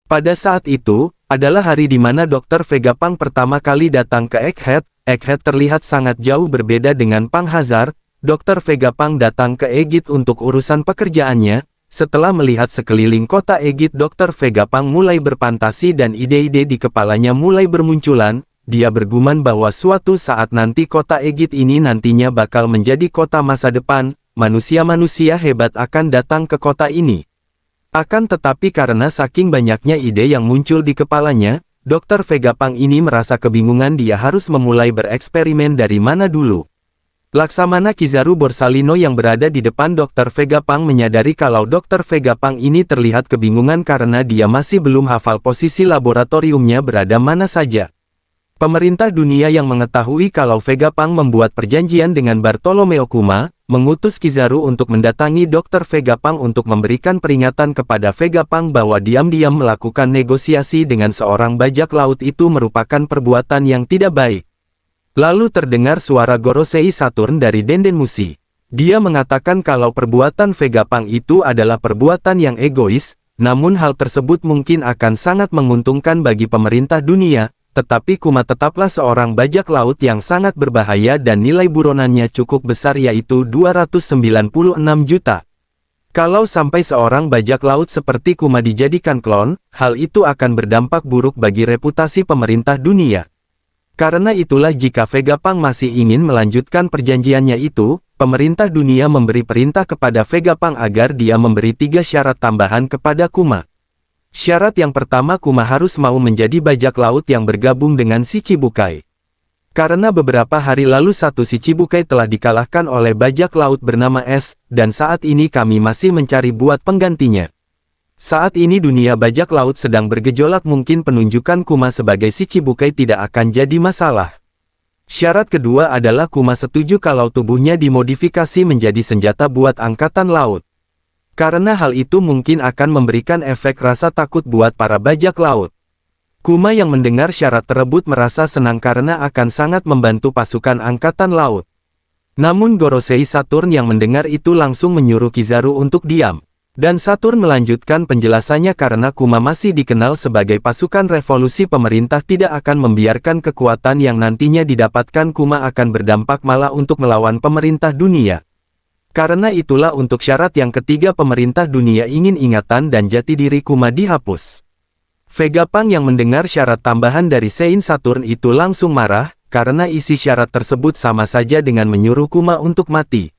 Pada saat itu, adalah hari di mana Dr. Vegapunk pertama kali datang ke Egghead. Egghead terlihat sangat jauh berbeda dengan Punk Hazard. Dr. Vegapunk datang ke Egghead untuk urusan pekerjaannya. Setelah melihat sekeliling kota Egghead, Dr. Vegapunk mulai berfantasi dan ide-ide di kepalanya mulai bermunculan. Dia bergumam bahwa suatu saat nanti kota Egghead ini nantinya bakal menjadi kota masa depan. Manusia-manusia hebat akan datang ke kota ini. Akan tetapi karena saking banyaknya ide yang muncul di kepalanya, Dr. Vegapunk ini merasa kebingungan dia harus memulai bereksperimen dari mana dulu. Laksamana Kizaru Borsalino yang berada di depan Dr. Vegapunk menyadari kalau Dr. Vegapunk ini terlihat kebingungan karena dia masih belum hafal posisi laboratoriumnya berada mana saja. Pemerintah dunia yang mengetahui kalau Vegapunk membuat perjanjian dengan Bartolomeo Kuma, mengutus Kizaru untuk mendatangi Dr. Vegapunk untuk memberikan peringatan kepada Vegapunk bahwa diam-diam melakukan negosiasi dengan seorang bajak laut itu merupakan perbuatan yang tidak baik. Lalu terdengar suara Gorosei Saturn dari Dendenmushi. Dia mengatakan kalau perbuatan Vegapunk itu adalah perbuatan yang egois, namun hal tersebut mungkin akan sangat menguntungkan bagi pemerintah dunia. Tetapi Kuma tetaplah seorang bajak laut yang sangat berbahaya dan nilai buronannya cukup besar yaitu 296 juta. Kalau sampai seorang bajak laut seperti Kuma dijadikan klon, hal itu akan berdampak buruk bagi reputasi pemerintah dunia. Karena itulah jika Vegapunk masih ingin melanjutkan perjanjiannya itu, pemerintah dunia memberi perintah kepada Vegapunk agar dia memberi 3 syarat tambahan kepada Kuma. Syarat yang pertama, Kuma harus mau menjadi bajak laut yang bergabung dengan Shichibukai. Karena beberapa hari lalu satu Shichibukai telah dikalahkan oleh bajak laut bernama S, dan saat ini kami masih mencari buat penggantinya. Saat ini dunia bajak laut sedang bergejolak, mungkin penunjukan Kuma sebagai Shichibukai tidak akan jadi masalah. Syarat kedua adalah Kuma setuju kalau tubuhnya dimodifikasi menjadi senjata buat angkatan laut. Karena hal itu mungkin akan memberikan efek rasa takut buat para bajak laut. Kuma yang mendengar syarat tersebut merasa senang karena akan sangat membantu pasukan angkatan laut. Namun Gorosei Saturn yang mendengar itu langsung menyuruh Kizaru untuk diam. Dan Saturn melanjutkan penjelasannya karena Kuma masih dikenal sebagai pasukan revolusi, pemerintah tidak akan membiarkan kekuatan yang nantinya didapatkan Kuma akan berdampak malah untuk melawan pemerintah dunia. Karena itulah untuk syarat yang ketiga pemerintah dunia ingin ingatan dan jati diri Kuma dihapus. Vegapunk yang mendengar syarat tambahan dari Sein Saturn itu langsung marah, karena isi syarat tersebut sama saja dengan menyuruh Kuma untuk mati.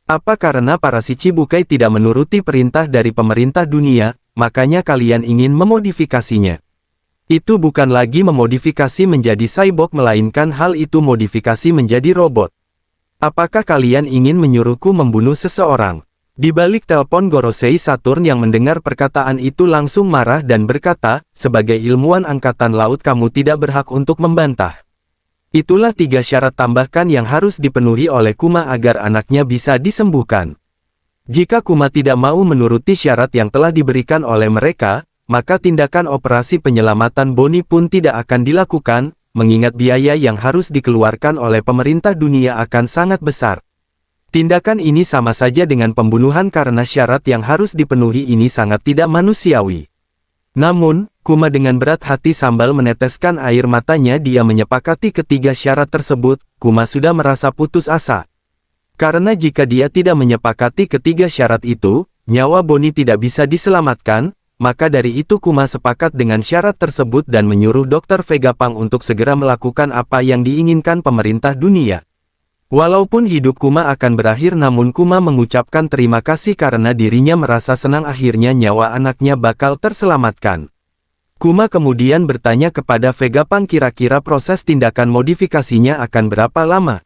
Apa karena para Shichibukai tidak menuruti perintah dari pemerintah dunia, makanya kalian ingin memodifikasinya? Itu bukan lagi memodifikasi menjadi cyborg melainkan hal itu modifikasi menjadi robot. Apakah kalian ingin menyuruhku membunuh seseorang? Di balik telepon Gorosei Saturn yang mendengar perkataan itu langsung marah dan berkata, sebagai ilmuwan angkatan laut kamu tidak berhak untuk membantah. Itulah 3 syarat tambahkan yang harus dipenuhi oleh Kuma agar anaknya bisa disembuhkan. Jika Kuma tidak mau menuruti syarat yang telah diberikan oleh mereka, maka tindakan operasi penyelamatan Boni pun tidak akan dilakukan, mengingat biaya yang harus dikeluarkan oleh pemerintah dunia akan sangat besar. Tindakan ini sama saja dengan pembunuhan karena syarat yang harus dipenuhi ini sangat tidak manusiawi. Namun, Kuma dengan berat hati sambil meneteskan air matanya dia menyepakati ketiga syarat tersebut. Kuma sudah merasa putus asa. Karena jika dia tidak menyepakati ketiga syarat itu, nyawa Boni tidak bisa diselamatkan. Maka dari itu Kuma sepakat dengan syarat tersebut dan menyuruh Dr. Vegapunk untuk segera melakukan apa yang diinginkan pemerintah dunia. Walaupun hidup Kuma akan berakhir, namun Kuma mengucapkan terima kasih karena dirinya merasa senang akhirnya nyawa anaknya bakal terselamatkan. Kuma kemudian bertanya kepada Vegapunk kira-kira proses tindakan modifikasinya akan berapa lama?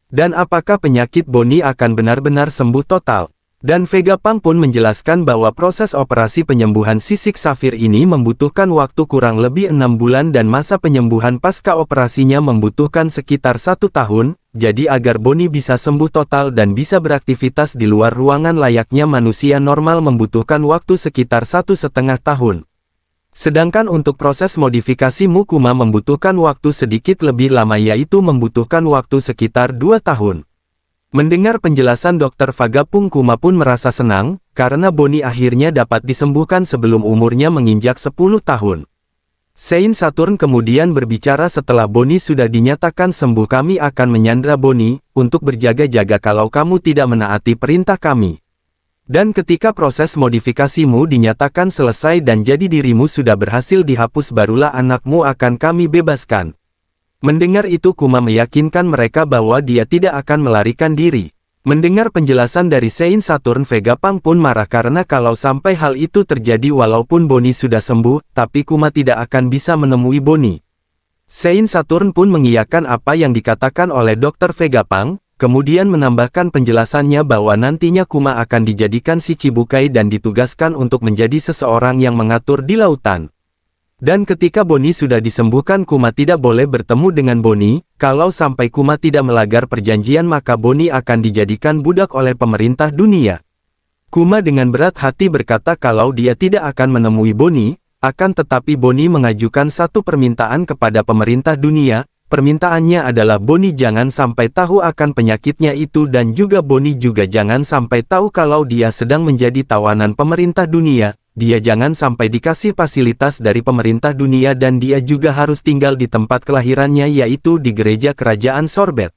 Dan apakah penyakit Boni akan benar-benar sembuh total? Dan Vegapunk pun menjelaskan bahwa proses operasi penyembuhan sisik safir ini membutuhkan waktu kurang lebih 6 bulan dan masa penyembuhan pasca operasinya membutuhkan sekitar 1 tahun, jadi agar Boni bisa sembuh total dan bisa beraktivitas di luar ruangan layaknya manusia normal membutuhkan waktu sekitar 1,5 tahun. Sedangkan untuk proses modifikasi Kuma membutuhkan waktu sedikit lebih lama yaitu membutuhkan waktu sekitar 2 tahun. Mendengar penjelasan Dr. Vegapunk, Kuma pun merasa senang, karena Bonnie akhirnya dapat disembuhkan sebelum umurnya menginjak 10 tahun. Saint Saturn kemudian berbicara setelah Bonnie sudah dinyatakan sembuh, kami akan menyandra Bonnie, untuk berjaga-jaga kalau kamu tidak menaati perintah kami. Dan ketika proses modifikasimu dinyatakan selesai dan jadi dirimu sudah berhasil dihapus, barulah anakmu akan kami bebaskan. Mendengar itu Kuma meyakinkan mereka bahwa dia tidak akan melarikan diri. Mendengar penjelasan dari Saint Saturn, Vegapunk pun marah karena kalau sampai hal itu terjadi walaupun Bonnie sudah sembuh, tapi Kuma tidak akan bisa menemui Bonnie. Saint Saturn pun mengiyakan apa yang dikatakan oleh Dr. Vegapunk. Kemudian menambahkan penjelasannya bahwa nantinya Kuma akan dijadikan Shichibukai dan ditugaskan untuk menjadi seseorang yang mengatur di lautan. Dan ketika Bonnie sudah disembuhkan, Kuma tidak boleh bertemu dengan Bonnie. Kalau sampai Kuma tidak melanggar perjanjian, maka Bonnie akan dijadikan budak oleh pemerintah dunia. Kuma dengan berat hati berkata kalau dia tidak akan menemui Bonnie, akan tetapi Bonnie mengajukan satu permintaan kepada pemerintah dunia. Permintaannya adalah Bonnie jangan sampai tahu akan penyakitnya itu dan juga Bonnie juga jangan sampai tahu kalau dia sedang menjadi tawanan pemerintah dunia. Dia jangan sampai dikasih fasilitas dari pemerintah dunia dan dia juga harus tinggal di tempat kelahirannya, yaitu di gereja kerajaan Sorbet.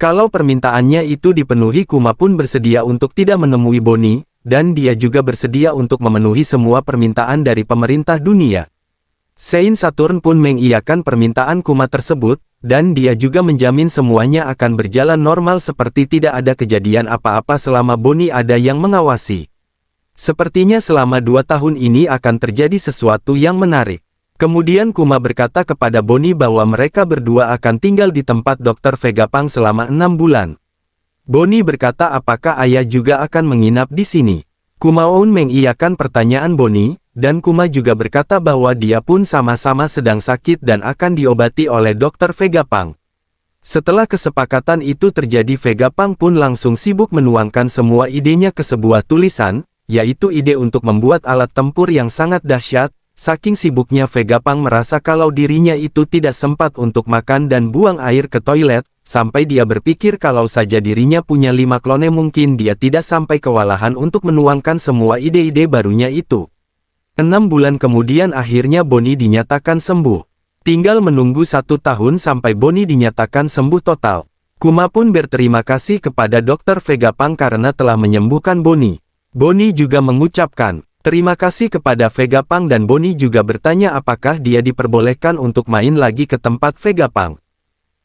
Kalau permintaannya itu dipenuhi, Kuma pun bersedia untuk tidak menemui Bonnie, dan dia juga bersedia untuk memenuhi semua permintaan dari pemerintah dunia. Saint Saturn pun mengiyakan permintaan Kuma tersebut, dan dia juga menjamin semuanya akan berjalan normal seperti tidak ada kejadian apa-apa selama Bonnie ada yang mengawasi. Sepertinya selama 2 tahun ini akan terjadi sesuatu yang menarik. Kemudian Kuma berkata kepada Bonnie bahwa mereka berdua akan tinggal di tempat Dr. Vegapunk selama 6 bulan. Bonnie berkata apakah ayah juga akan menginap di sini. Kuma pun mengiyakan pertanyaan Bonnie. Dan Kuma juga berkata bahwa dia pun sama-sama sedang sakit dan akan diobati oleh Dr. Vegapunk. Setelah kesepakatan itu terjadi, Vegapunk pun langsung sibuk menuangkan semua idenya ke sebuah tulisan, yaitu ide untuk membuat alat tempur yang sangat dahsyat. Saking sibuknya Vegapunk merasa kalau dirinya itu tidak sempat untuk makan dan buang air ke toilet, sampai dia berpikir kalau saja dirinya punya 5 klone mungkin dia tidak sampai kewalahan untuk menuangkan semua ide-ide barunya itu. 6 bulan kemudian akhirnya Bonnie dinyatakan sembuh. Tinggal menunggu 1 tahun sampai Bonnie dinyatakan sembuh total. Kuma pun berterima kasih kepada Dr. Vegapunk karena telah menyembuhkan Bonnie. Bonnie juga mengucapkan terima kasih kepada Vegapunk dan Bonnie juga bertanya apakah dia diperbolehkan untuk main lagi ke tempat Vegapunk.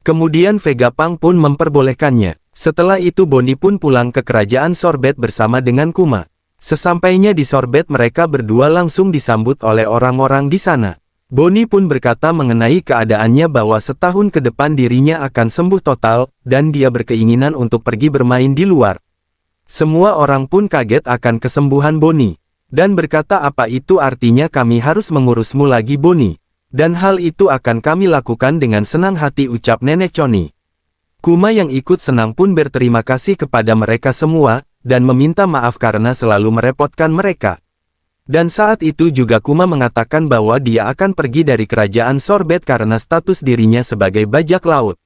Kemudian Vegapunk pun memperbolehkannya. Setelah itu Bonnie pun pulang ke kerajaan Sorbet bersama dengan Kuma. Sesampainya di Sorbet mereka berdua langsung disambut oleh orang-orang di sana. Bonnie pun berkata mengenai keadaannya bahwa setahun ke depan dirinya akan sembuh total, dan dia berkeinginan untuk pergi bermain di luar. Semua orang pun kaget akan kesembuhan Bonnie, dan berkata apa itu artinya kami harus mengurusmu lagi Bonnie. Dan hal itu akan kami lakukan dengan senang hati, ucap Nenek Choni. Kuma yang ikut senang pun berterima kasih kepada mereka semua, dan meminta maaf karena selalu merepotkan mereka. Dan saat itu juga Kuma mengatakan bahwa dia akan pergi dari kerajaan Sorbet karena status dirinya sebagai bajak laut.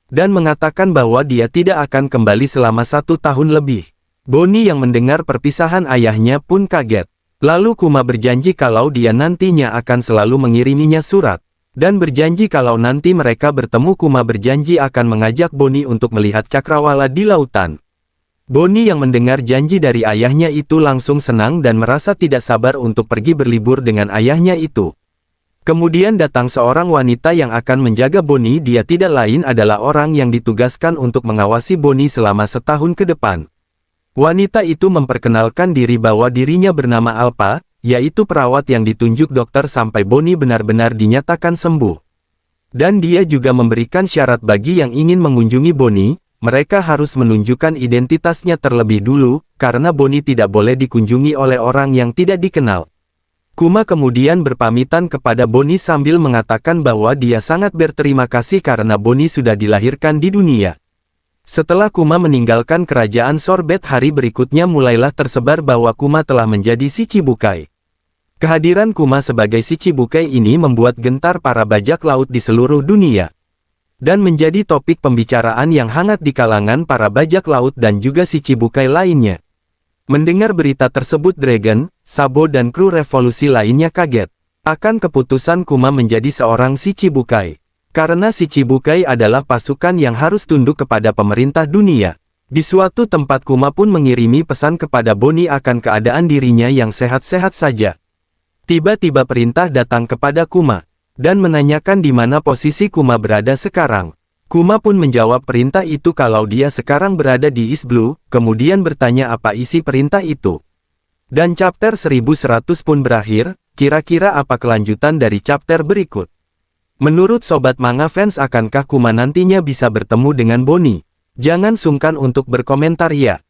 Dan mengatakan bahwa dia tidak akan kembali selama 1 tahun lebih. Bonnie yang mendengar perpisahan ayahnya pun kaget. Lalu Kuma berjanji kalau dia nantinya akan selalu mengiriminya surat. Dan berjanji kalau nanti mereka bertemu, Kuma berjanji akan mengajak Bonnie untuk melihat cakrawala di lautan. Bonnie yang mendengar janji dari ayahnya itu langsung senang dan merasa tidak sabar untuk pergi berlibur dengan ayahnya itu. Kemudian datang seorang wanita yang akan menjaga Bonnie. Dia tidak lain adalah orang yang ditugaskan untuk mengawasi Bonnie selama setahun ke depan. Wanita itu memperkenalkan diri bahwa dirinya bernama Alpha, yaitu perawat yang ditunjuk dokter sampai Bonnie benar-benar dinyatakan sembuh. Dan dia juga memberikan syarat bagi yang ingin mengunjungi Bonnie. Mereka harus menunjukkan identitasnya terlebih dulu, karena Bonnie tidak boleh dikunjungi oleh orang yang tidak dikenal. Kuma kemudian berpamitan kepada Bonnie sambil mengatakan bahwa dia sangat berterima kasih karena Bonnie sudah dilahirkan di dunia. Setelah Kuma meninggalkan kerajaan Sorbet, hari berikutnya mulailah tersebar bahwa Kuma telah menjadi Shichibukai. Kehadiran Kuma sebagai Shichibukai ini membuat gentar para bajak laut di seluruh dunia. Dan menjadi topik pembicaraan yang hangat di kalangan para bajak laut dan juga Shichibukai lainnya. Mendengar berita tersebut Dragon, Sabo dan kru revolusi lainnya kaget akan keputusan Kuma menjadi seorang Shichibukai. Karena Shichibukai adalah pasukan yang harus tunduk kepada pemerintah dunia. Di suatu tempat Kuma pun mengirimi pesan kepada Bonnie akan keadaan dirinya yang sehat-sehat saja. Tiba-tiba perintah datang kepada Kuma dan menanyakan di mana posisi Kuma berada sekarang. Kuma pun menjawab perintah itu kalau dia sekarang berada di East Blue, kemudian bertanya apa isi perintah itu. Dan chapter 1100 pun berakhir, kira-kira apa kelanjutan dari chapter berikut? Menurut Sobat Manga Fans, akankah Kuma nantinya bisa bertemu dengan Bonnie? Jangan sungkan untuk berkomentar ya.